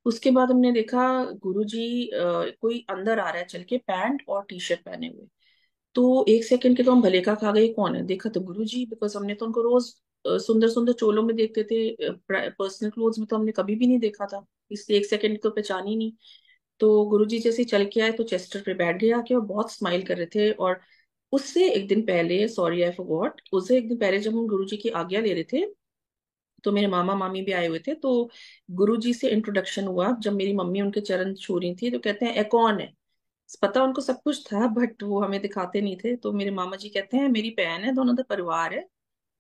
उसके बाद हमने देखा गुरुजी कोई अंदर आ रहा है चल के, पैंट और टी शर्ट पहने हुए। तो एक सेकंड के तो हम भले का खा गए, कौन है, देखा तो गुरुजी, बिकॉज हमने तो उनको रोज सुंदर सुंदर चोलों में देखते थे, पर्सनल क्लोथ्स में तो हमने कभी भी नहीं देखा था, इसलिए एक सेकंड तो पहचान ही नहीं। तो गुरुजी जैसे ही चल के आए तो चेस्टर पे बैठ गए आके, और बहुत स्माइल कर रहे थे। और उससे एक दिन पहले, सॉरी आई फॉरगॉट, उससे एक दिन पहले जब हम गुरुजी की आज्ञा ले रहे थे, तो मेरे मामा मामी भी आए हुए थे। तो गुरुजी से इंट्रोडक्शन हुआ, जब मेरी मम्मी उनके चरण छू रही थी तो कहते हैं ए कौन है। पता उनको सब कुछ था, बट वो हमें दिखाते नहीं थे। तो मेरे मामा जी कहते हैं मेरी बहन है, दोनों का परिवार है।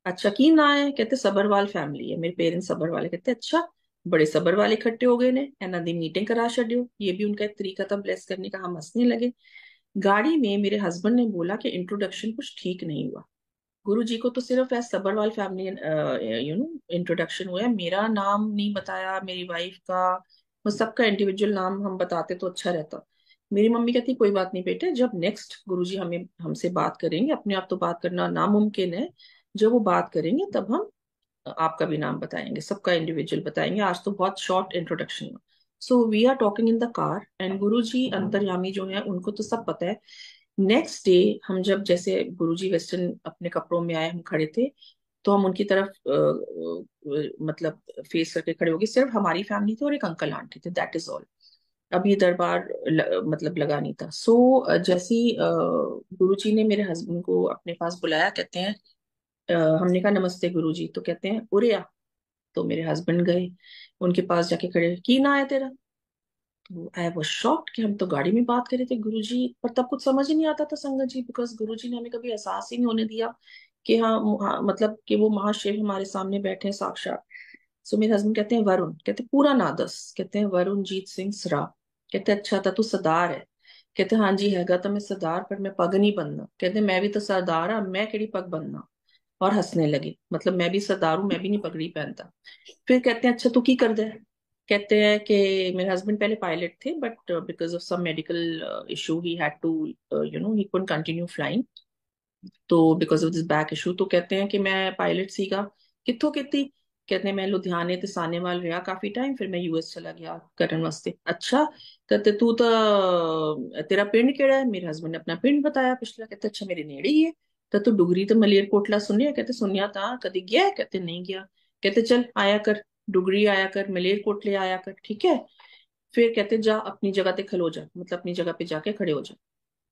अच्छा की ना है, कहते सबरवाल फैमिली है, मेरे पेरेंट्स सबर वाले। कहते अच्छा, बड़े सबर वाले इकट्ठे हो गए ने, एना दी मीटिंग करा छड्यो। ये भी उनका एक तरीका था ब्लेस करने का। हम हंसने लगे। गाड़ी में मेरे हस्बैंड ने बोला कि इंट्रोडक्शन कुछ ठीक नहीं हुआ। गुरु जी को तो सिर्फ एज सबरवाल फैमिली इंट्रोडक्शन हुआ है, मेरा नाम नहीं बताया, मेरी वाइफ का। बस सबका इंडिविजुअल नाम हम बताते तो अच्छा रहता। मेरी मम्मी कहती कोई बात नहीं बेटे, जब नेक्स्ट गुरुजी हमें हमसे बात करेंगे, अपने आप तो बात करना नामुमकिन है, जब वो बात करेंगे तब हम आपका भी नाम बताएंगे, सबका इंडिविजुअल बताएंगे। आज तो बहुत शॉर्ट इंट्रोडक्शन हुआ। So we are talking in the car, and Guruji अंतर्यामी जो है उनको तो सब पता है। नेक्स्ट डे हम जब जैसे गुरुजी वेस्टर्न अपने कपड़ों में आए, हम खड़े थे, तो हम उनकी तरफ मतलब फेस करके खड़े हो गए। सिर्फ हमारी फैमिली थी और एक अंकल आंटी थे, दैट इज ऑल। अब ये दरबार मतलब लगा नहीं था। सो जैसे ही गुरुजी ने मेरे हस्बैंड को अपने पास बुलाया, कहते हैं हमने कहा नमस्ते गुरुजी, तो कहते हैं उरे आ। तो मेरे हस्बैंड गए उनके पास, जाके खड़े, की ना है तेरा। तो आई वाज शॉक्ड कि हम तो गाड़ी में बात कर रहे थे गुरुजी, पर तब कुछ समझ ही नहीं आता था संगत जी, बिकॉज गुरुजी ने हमें कभी एहसास ही नहीं होने दिया कि हाँ, मतलब कि वो महाशिव हमारे सामने बैठे हैं साक्षात। सो मेरे हस्बैंड कहते हैं वरुण, कहते पूरा नादस, कहते हैं वरुणजीत सिंह सरा। कहते अच्छा था तू सरदार है। कहते हाँ जी हैगा तो मैं सरदार, पर मैं पग नहीं बनना। कहते मैं भी तो सरदार हाँ, मैं केड़ी पग बनना। और हंसने लगे, मतलब मैं भी सरदार हूँ, मैं भी नहीं पगड़ी पहनता। फिर कहते हैं अच्छा तू की कर दे। कहते हैं कि मेरे हस्बैंड पहले पायलट थे, but because of some medical issue he had to, he couldn't continue flying. तो because of this back issue, तो कहते हैं कि मैं पायलट सीखा। कित्थों किती। कहते हैं मैं लुधियाने ते सानेवाल रहा काफी टाइम, फिर मैं यूएस चला गया करने वास्ते। अच्छा, कहते तू तो तेरा पिंड केड़ा है। मेरे हस्बैंड ने अपना पिंड बताया पिछला। कहते अच्छा मेरे नेड़े ही है। तो तू डुगरी तो मलेरकोटला सुनिया। कहते सुनिया था, कदी गया है? कहते नहीं गया। कहते चल आया कर, डुगरी आया कर, मलेरकोटले आया कर, ठीक है। फिर कहते जा अपनी जगह पे खलो जा, मतलब अपनी जगह पे जाके खड़े हो जा।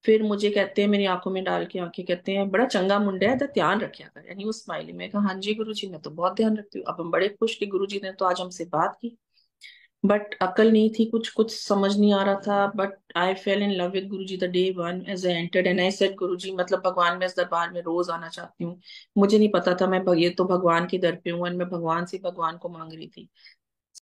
फिर मुझे कहते हैं मेरी आंखों में डाल के आंखें, कहते हैं बड़ा चंगा मुंडा है तो ध्यान रखा कर, यानी वो स्माइली। मैं कहा हाँ जी गुरु जी, मैं तो बहुत ध्यान रखती हूँ। अब हम बड़े खुश कि गुरु जी ने तो आज हमसे बात की। बट अकल नहीं थी, कुछ कुछ समझ नहीं आ रहा था। But I fell in love with Guru ji the day one as I entered, and I said Guru ji, मतलब भगवान, मैं इस दरबार में रोज आना चाहती हूँ। मुझे नहीं पता था मैं ये तो भगवान के दर पे हूँ, और मैं भगवान से भगवान को मांग रही थी।